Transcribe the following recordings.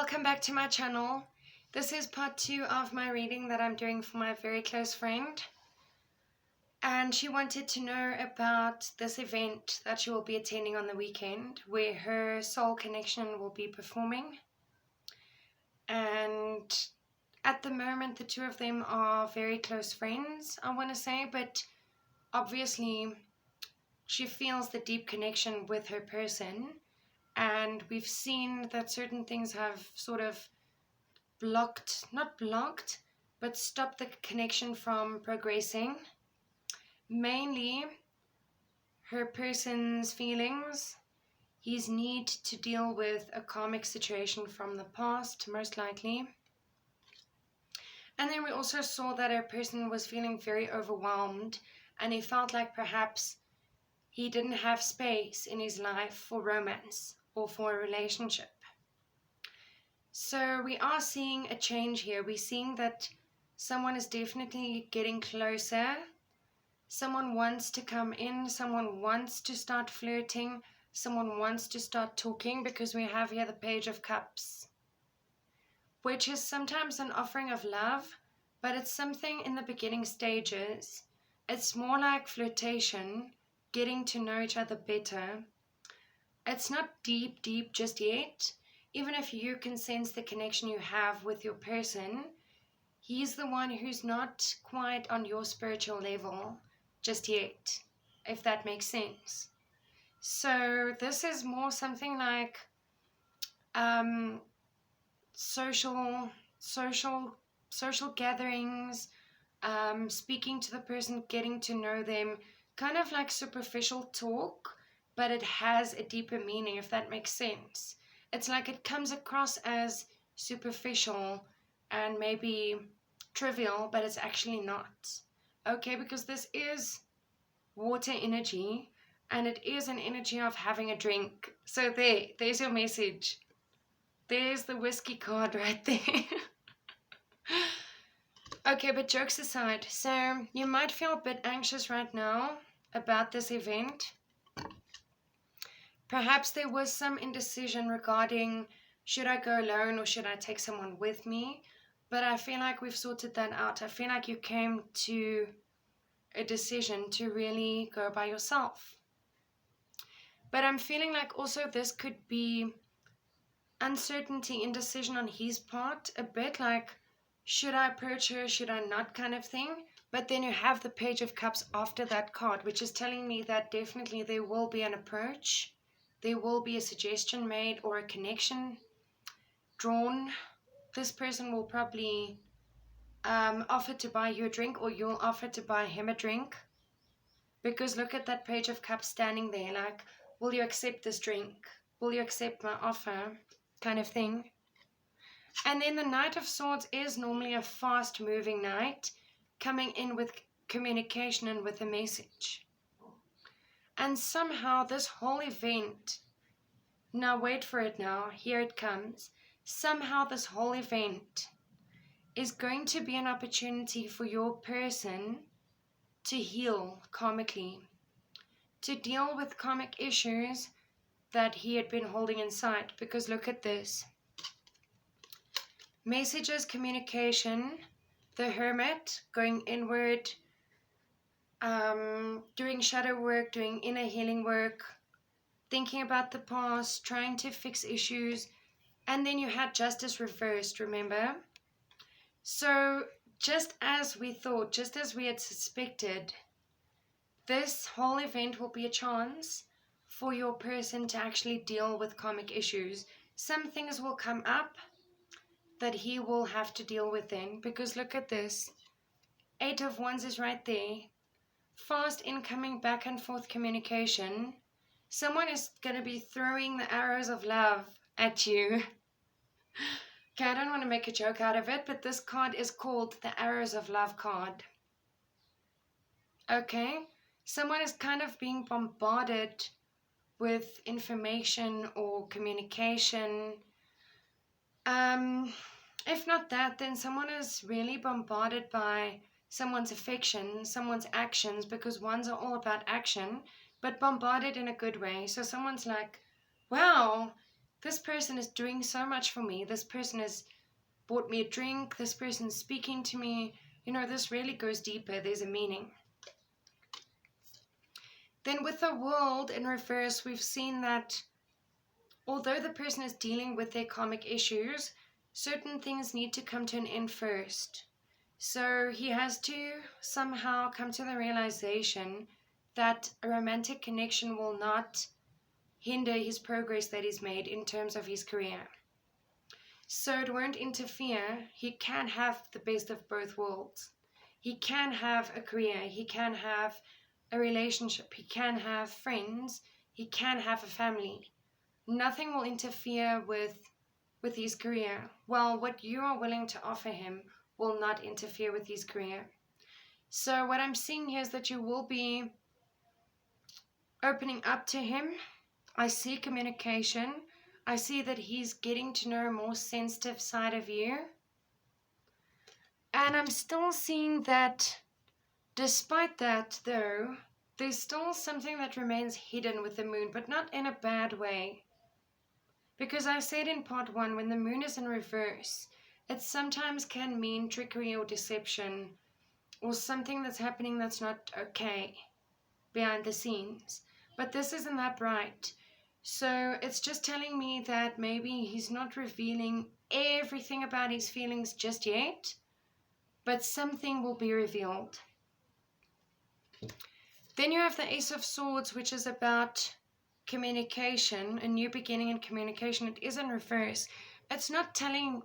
welcome back to my channel. This is part 2 of my reading that I'm doing for my very close friend. And she wanted to know about this event that she will be attending on the weekend where her soul connection will be performing. And at the moment, the two of them are very close friends, I want to say, but obviously she feels the deep connection with her person. And we've seen that certain things have sort of not blocked, but stopped the connection from progressing. Mainly her person's feelings, his need to deal with a karmic situation from the past, most likely. And then we also saw that her person was feeling very overwhelmed, and he felt like perhaps he didn't have space in his life for romance or for a relationship. So we are seeing a change here. We're seeing that someone is definitely getting closer. Someone wants to come in. Someone wants to start flirting. Someone wants to start talking, because we have here the Page of Cups, which is sometimes an offering of love, but it's something in the beginning stages. It's more like flirtation, getting to know each other better. It's not deep just yet. Even if you can sense the connection you have with your person, he's the one who's not quite on your spiritual level just yet, if that makes sense. So this is more something like social gatherings, speaking to the person, getting to know them, kind of like superficial talk, but it has a deeper meaning, if that makes sense. It's like it comes across as superficial and maybe trivial, but it's actually not. Okay, because this is water energy, and it is an energy of having a drink. So there's your message. There's the whiskey card right there. Okay, but jokes aside, so you might feel a bit anxious right now about this event. Perhaps there was some indecision regarding, should I go alone or should I take someone with me? But I feel like we've sorted that out. I feel like you came to a decision to really go by yourself. But I'm feeling like also this could be uncertainty, indecision on his part, a bit like, should I approach her, should I not, kind of thing. But then you have the Page of Cups after that card, which is telling me that definitely there will be an approach. There will be a suggestion made or a connection drawn. This person will probably offer to buy you a drink, or you'll offer to buy him a drink. Because look at that Page of Cups standing there, like, will you accept this drink? Will you accept my offer? Kind of thing. And then the Knight of Swords is normally a fast-moving knight, coming in with communication and with a message. And somehow this whole event, now wait for it now, here it comes. Somehow this whole event is going to be an opportunity for your person to heal karmically, to deal with karmic issues that he had been holding inside. Because look at this. Messages, communication, the Hermit, going inward, doing shadow work, doing inner healing work, thinking about the past, trying to fix issues. And then you had Justice reversed, remember? So just as we thought, just as we had suspected, this whole event will be a chance for your person to actually deal with karmic issues. Some things will come up that he will have to deal with then, because look at this. 8 of Wands is right there. Fast incoming back and forth communication. Someone is going to be throwing the arrows of love at you. Okay, I don't want to make a joke out of it, but this card is called the Arrows of Love card. Okay, someone is kind of being bombarded with information or communication. If not that, then someone is really bombarded by someone's affection, someone's actions, because ones are all about action, but bombarded in a good way. So someone's like, wow, this person is doing so much for me. This person has bought me a drink. This person's speaking to me. This really goes deeper. There's a meaning. Then with the world in reverse, we've seen that although the person is dealing with their karmic issues, certain things need to come to an end first. So he has to somehow come to the realization that a romantic connection will not hinder his progress that he's made in terms of his career. So it won't interfere. He can have the best of both worlds. He can have a career. He can have a relationship. He can have friends. He can have a family. Nothing will interfere with his career. Well, what you are willing to offer him will not interfere with his career. So what I'm seeing here is that you will be opening up to him. I see communication. I see that he's getting to know a more sensitive side of you. And I'm still seeing that despite that, though, there's still something that remains hidden with the moon, but not in a bad way. Because I said in part 1, when the moon is in reverse, it sometimes can mean trickery or deception, or something that's happening that's not okay behind the scenes. But this isn't that right. So it's just telling me that maybe he's not revealing everything about his feelings just yet, but something will be revealed. Then you have the Ace of Swords, which is about communication, a new beginning in communication. It is in reverse. It's not telling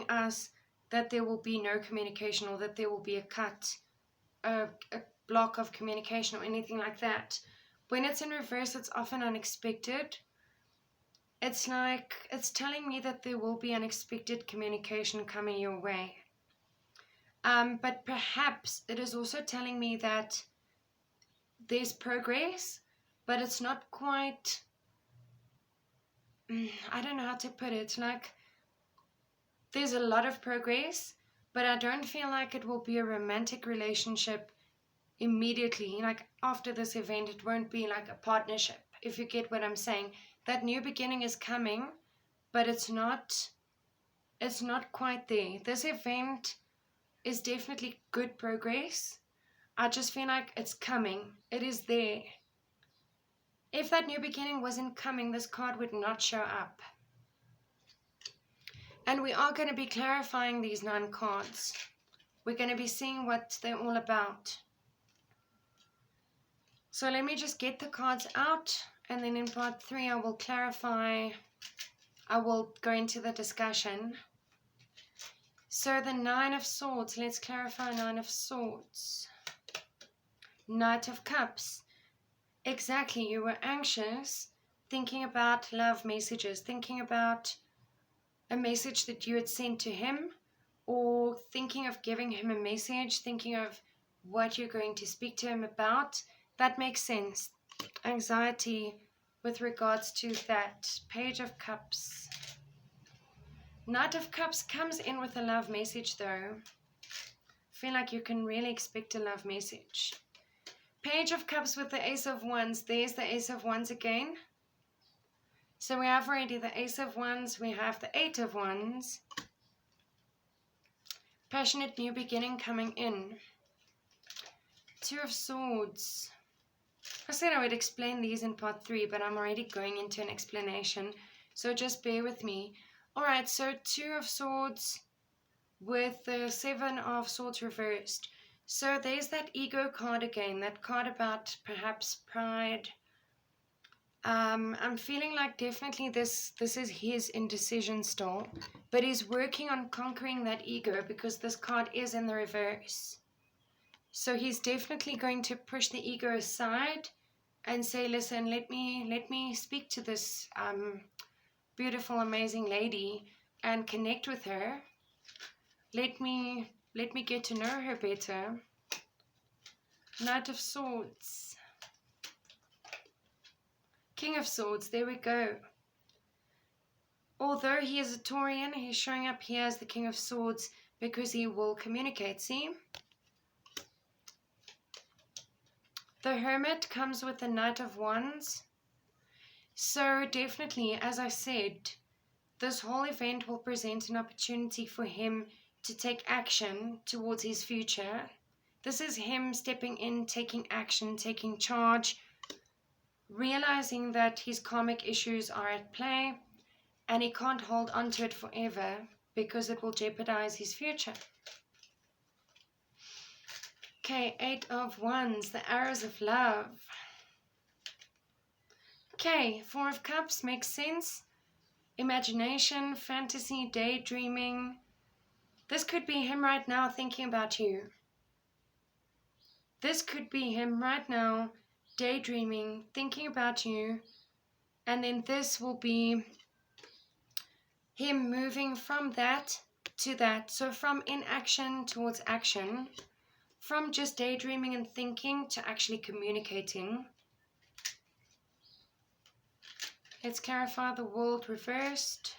us that there will be no communication or that there will be a cut, a block of communication or anything like that. When it's in reverse, it's often unexpected. It's like it's telling me that there will be unexpected communication coming your way. But perhaps it is also telling me that there's progress, but it's not quite, I don't know how to put it. Like, there's a lot of progress, but I don't feel like it will be a romantic relationship immediately. Like, after this event, it won't be like a partnership, if you get what I'm saying. That new beginning is coming, but it's not quite there. This event is definitely good progress. I just feel like it's coming. It is there. If that new beginning wasn't coming, this card would not show up. And we are going to be clarifying these 9 cards. We're going to be seeing what they're all about. So let me just get the cards out, and then in part 3 I will clarify. I will go into the discussion. So the 9 of Swords, let's clarify 9 of Swords. Knight of Cups. Exactly, you were anxious, thinking about love messages, thinking about a message that you had sent to him, or thinking of giving him a message, thinking of what you're going to speak to him about. That makes sense. Anxiety with regards to that. Page of Cups. Knight of Cups comes in with a love message though. I feel like you can really expect a love message. Page of Cups with the Ace of Wands. There's the Ace of Wands again. So we have already the Ace of Wands. We have the 8 of Wands. Passionate new beginning coming in. 2 of Swords. I said I would explain these in part 3, but I'm already going into an explanation. So just bear with me. Alright, so 2 of Swords with the 7 of Swords reversed. So there's that ego card again, that card about perhaps pride. I'm feeling like definitely this is his indecision still, but he's working on conquering that ego because this card is in the reverse. So he's definitely going to push the ego aside and say, listen, let me speak to this beautiful, amazing lady and connect with her. Let me get to know her better. Knight of Swords. King of Swords, there we go. Although he is a Taurian, he's showing up here as the King of Swords because he will communicate, see? The Hermit comes with the Knight of Wands. So definitely, as I said, this whole event will present an opportunity for him to take action towards his future. This is him stepping in, taking action, taking charge, realizing that his karmic issues are at play and he can't hold on to it forever because it will jeopardize his future. Okay, 8 of Wands, the arrows of love. Okay, 4 of Cups makes sense. Imagination, fantasy, daydreaming. This could be him right now thinking about you. This could be him right now daydreaming, thinking about you. And then this will be him moving from that to that. So from inaction towards action. From just daydreaming and thinking to actually communicating. Let's clarify the world reversed.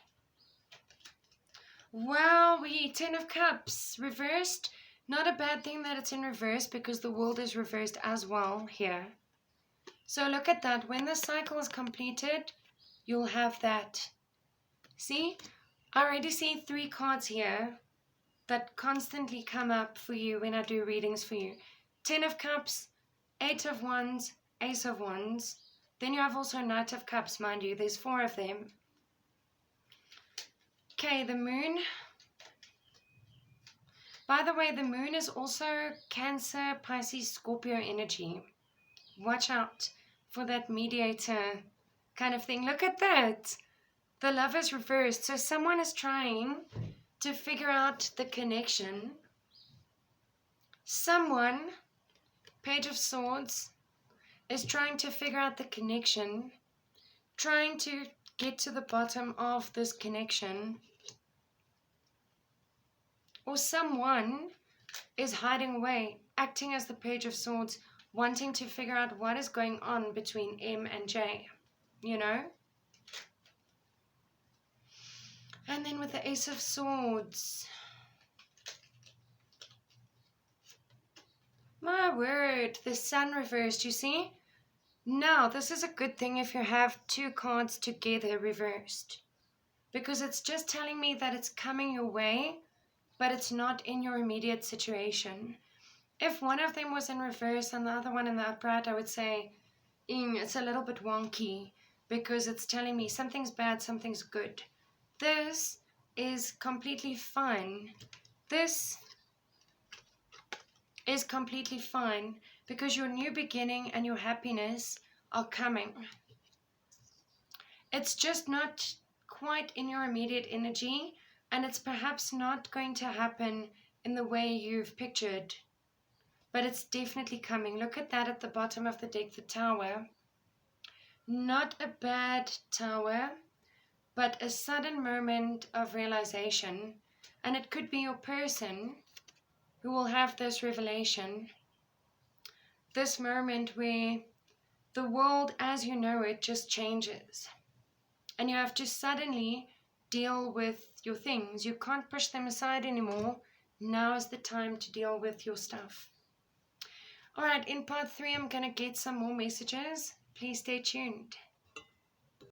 Wow, 10 of Cups reversed. Not a bad thing that it's in reverse because the world is reversed as well here. So look at that. When the cycle is completed, you'll have that. See? I already see 3 cards here that constantly come up for you when I do readings for you. 10 of Cups, 8 of Wands, Ace of Wands. Then you have also Knight of Cups, mind you. There's 4 of them. Okay, the Moon. By the way, the Moon is also Cancer, Pisces, Scorpio energy. Watch out for that mediator kind of thing. Look at that. The Love is reversed. So someone is trying to figure out the connection. Someone, Page of Swords, is trying to figure out the connection, trying to get to the bottom of this connection. Or someone is hiding away, acting as the Page of Swords, wanting to figure out what is going on between M and J, you know? And then with the Ace of Swords. My word, the Sun reversed, you see? Now, this is a good thing if you have 2 cards together reversed. Because it's just telling me that it's coming your way, but it's not in your immediate situation. If one of them was in reverse and the other one in the upright, I would say, it's a little bit wonky. Because it's telling me something's bad, something's good. This is completely fine. This is completely fine because your new beginning and your happiness are coming. It's just not quite in your immediate energy, and it's perhaps not going to happen in the way you've pictured, but it's definitely coming. Look at that at the bottom of the deck, the Tower. Not a bad Tower, but a sudden moment of realization, and it could be your person who will have this revelation, this moment where the world as you know it just changes, and you have to suddenly deal with your things. You can't push them aside anymore. Now is the time to deal with your stuff. Alright, in part 3 I'm going to get some more messages. Please stay tuned.